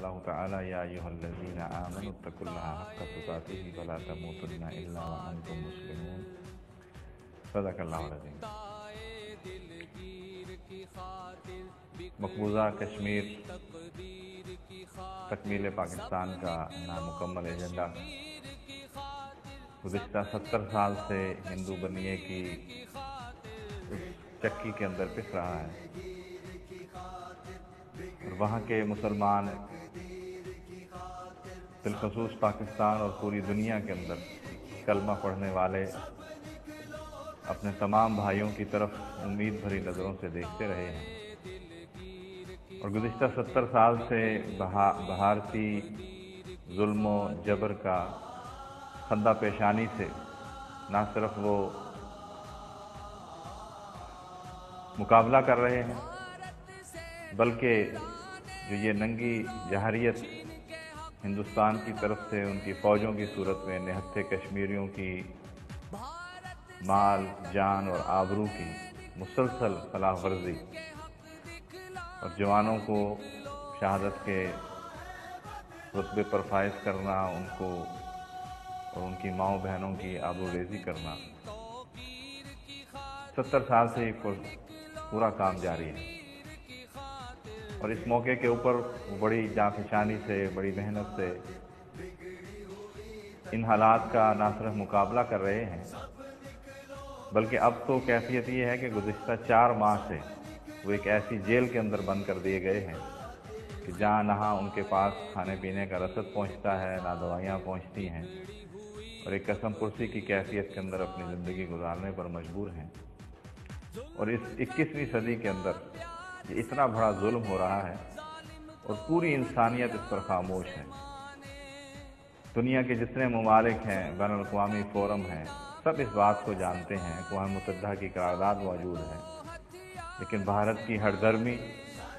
اللہ تعالی یا ایھا الذین آمنوا اتقوا اللہ حق تقاتہ ولا تموتن الا وانتم مسلمون۔ صدق اللہ العظیم۔ مقبوضہ کشمیر تکمیل پاکستان کا نامکمل ایجنڈا گزشتہ 70 سال سے ہندو بنیے کی چکی کے اندر پس رہا ہے، اور وہاں کے مسلمان بالخصوص پاکستان اور پوری دنیا کے اندر کلمہ پڑھنے والے اپنے تمام بھائیوں کی طرف امید بھری نظروں سے دیکھتے رہے ہیں، اور گزشتہ 70 سال سے بھارتی ظلم و جبر کا خندہ پیشانی سے نہ صرف وہ مقابلہ کر رہے ہیں، بلکہ جو یہ ننگی جہریت ہندوستان کی طرف سے ان کی فوجوں کی صورت میں نہتھے کشمیریوں کی مال جان اور آبرو کی مسلسل خلاف ورزی اور جوانوں کو شہادت کے رتبے پر فائز کرنا، ان کو اور ان کی ماؤں بہنوں کی آبرو ریزی کرنا 70 سال سے یہ پورا کام جاری ہے، اور اس موقع کے اوپر بڑی جانفشانی سے بڑی محنت سے ان حالات کا نہ صرف مقابلہ کر رہے ہیں، بلکہ اب تو کیفیت یہ ہے کہ گزشتہ 4 ماہ سے وہ ایک ایسی جیل کے اندر بند کر دیے گئے ہیں کہ جہاں نہ ان کے پاس کھانے پینے کا رسد پہنچتا ہے، نہ دوائیاں پہنچتی ہیں، اور ایک قسم پرسی کی کیفیت کے اندر اپنی زندگی گزارنے پر مجبور ہیں۔ اور اس 21ویں صدی کے اندر یہ اتنا بڑا ظلم ہو رہا ہے اور پوری انسانیت اس پر خاموش ہے۔ دنیا کے جتنے ممالک ہیں، بین الاقوامی فورم ہیں، سب اس بات کو جانتے ہیں، اقوام متحدہ کی قرارداد موجود ہے، لیکن بھارت کی ہردرمی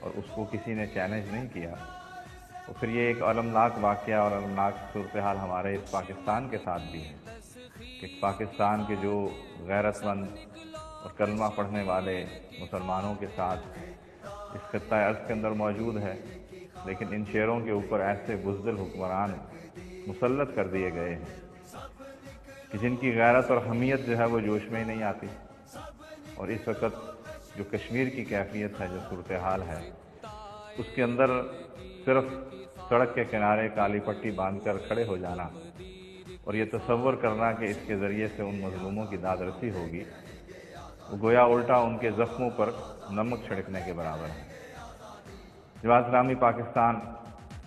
اور اس کو کسی نے چیلنج نہیں کیا۔ اور پھر یہ ایک المناک واقعہ اور المناک صورتحال ہمارے اس پاکستان کے ساتھ بھی ہے کہ پاکستان کے جو غیرت مند اور کلمہ پڑھنے والے مسلمانوں کے ساتھ اس خطہ ارض کے اندر موجود ہے، لیکن ان شہروں کے اوپر ایسے بزدل حکمران مسلط کر دیے گئے ہیں کہ جن کی غیرت اور حمیت جو ہے وہ جوش میں ہی نہیں آتی۔ اور اس وقت جو کشمیر کی کیفیت ہے، جو صورتحال ہے، اس کے اندر صرف سڑک کے کنارے کالی پٹی باندھ کر کھڑے ہو جانا اور یہ تصور کرنا کہ اس کے ذریعے سے ان مظلوموں کی داد رسی ہوگی، وہ گویا الٹا ان کے زخموں پر نمک چھڑکنے کے برابر ہے۔ جماعت اسلامی پاکستان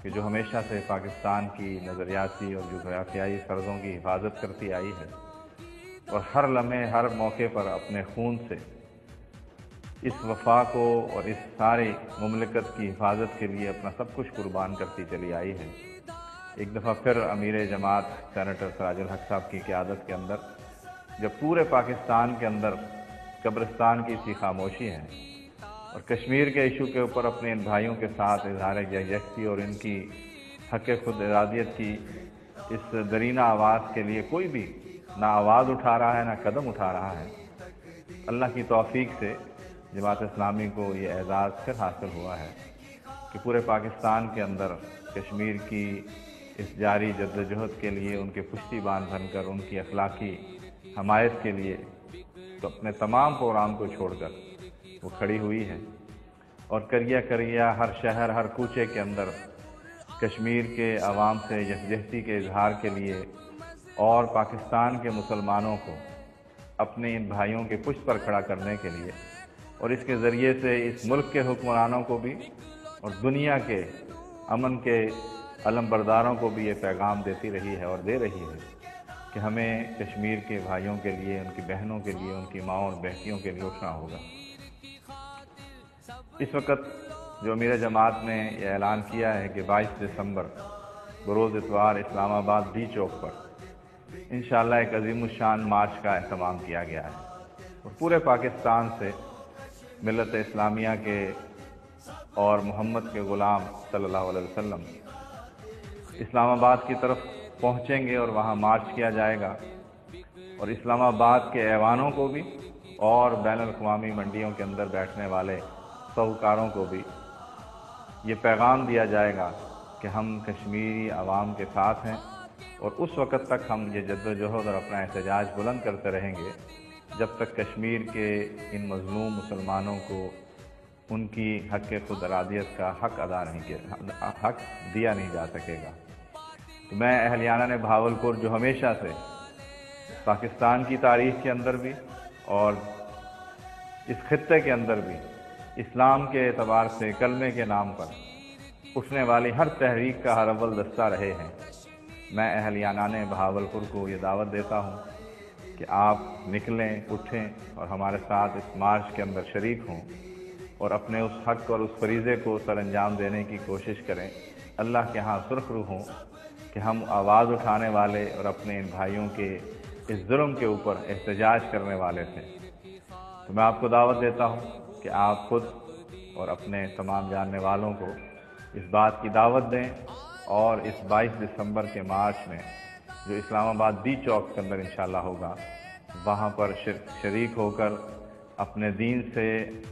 کہ جو ہمیشہ سے پاکستان کی نظریاتی اور جغرافیائی سرحدوں کی حفاظت کرتی آئی ہے، اور ہر لمحے ہر موقع پر اپنے خون سے اس وفا کو اور اس ساری مملکت کی حفاظت کے لیے اپنا سب کچھ قربان کرتی چلی آئی ہے، ایک دفعہ پھر امیر جماعت سینیٹر سراج الحق صاحب کی قیادت کے اندر جب پورے پاکستان کے اندر قبرستان کی سی خاموشی ہے، اور کشمیر کے ایشو کے اوپر اپنے ان بھائیوں کے ساتھ اظہار یکجہتی اور ان کی حق خود ارادیت کی اس درینہ آواز کے لیے کوئی بھی نہ آواز اٹھا رہا ہے، نہ قدم اٹھا رہا ہے، اللہ کی توفیق سے جماعت اسلامی کو یہ اعزاز پھر حاصل ہوا ہے کہ پورے پاکستان کے اندر کشمیر کی اس جاری جدوجہد کے لیے ان کے پشتی بان بن کر ان کی اخلاقی حمایت کے لیے تو اپنے تمام پروگرام کو چھوڑ کر وہ کھڑی ہوئی ہے، اور کریا ہر شہر ہر کوچے کے اندر کشمیر کے عوام سے یکجہتی کے اظہار کے لیے اور پاکستان کے مسلمانوں کو اپنے ان بھائیوں کے پشت پر کھڑا کرنے کے لیے، اور اس کے ذریعے سے اس ملک کے حکمرانوں کو بھی اور دنیا کے امن کے علم برداروں کو بھی یہ پیغام دیتی رہی ہے اور دے رہی ہے کہ ہمیں کشمیر کے بھائیوں کے لیے، ان کی بہنوں کے لیے، ان کی ماؤں اور بیٹیوں کے لیے اٹھنا ہوگا۔ اس وقت جو امیر جماعت نے یہ اعلان کیا ہے کہ 22 دسمبر بروز اتوار اسلام آباد ڈی چوک پر انشاءاللہ ایک عظیم الشان مارچ کا اہتمام کیا گیا ہے، اور پورے پاکستان سے ملت اسلامیہ کے اور محمد کے غلام صلی اللہ علیہ وسلم اسلام آباد کی طرف پہنچیں گے، اور وہاں مارچ کیا جائے گا، اور اسلام آباد کے ایوانوں کو بھی اور بین الاقوامی منڈیوں کے اندر بیٹھنے والے ساہوکاروں کو بھی یہ پیغام دیا جائے گا کہ ہم کشمیری عوام کے ساتھ ہیں، اور اس وقت تک ہم یہ جد و جہد اور اپنا احتجاج بلند کرتے رہیں گے جب تک کشمیر کے ان مظلوم مسلمانوں کو ان کی حق خود ارادیت کا حق دیا نہیں جا سکے گا۔ تو میں اہلیانہ بہاولپور، جو ہمیشہ سے پاکستان کی تاریخ کے اندر بھی اور اس خطے کے اندر بھی اسلام کے اعتبار سے کلمے کے نام پر اٹھنے والی ہر تحریک کا ہر اول دستہ رہے ہیں، میں اہلیانہ بہاولپور کو یہ دعوت دیتا ہوں کہ آپ نکلیں، اٹھیں اور ہمارے ساتھ اس مارچ کے اندر شریک ہوں اور اپنے اس حق اور اس فریضے کو سر انجام دینے کی کوشش کریں۔ اللہ کے ہاں سرخ روح ہوں کہ ہم آواز اٹھانے والے اور اپنے ان بھائیوں کے اس ظلم کے اوپر احتجاج کرنے والے تھے۔ تو میں آپ کو دعوت دیتا ہوں کہ آپ خود اور اپنے تمام جاننے والوں کو اس بات کی دعوت دیں، اور اس 22 دسمبر کے مارچ میں جو اسلام آباد بی چوک کے اندر انشاءاللہ ہوگا، وہاں پر شریک ہو کر اپنے دین سے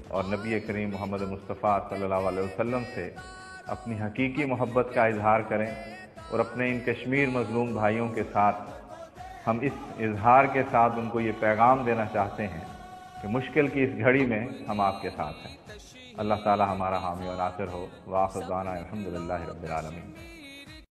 اور نبی کریم محمد مصطفیٰ صلی اللہ علیہ وسلم سے اپنی حقیقی محبت کا اظہار کریں، اور اپنے ان کشمیر مظلوم بھائیوں کے ساتھ ہم اس اظہار کے ساتھ ان کو یہ پیغام دینا چاہتے ہیں کہ مشکل کی اس گھڑی میں ہم آپ کے ساتھ ہیں۔ اللہ تعالی ہمارا حامی و ناصر ہو۔ وآخر دعوانا الحمدللہ رب العالمین۔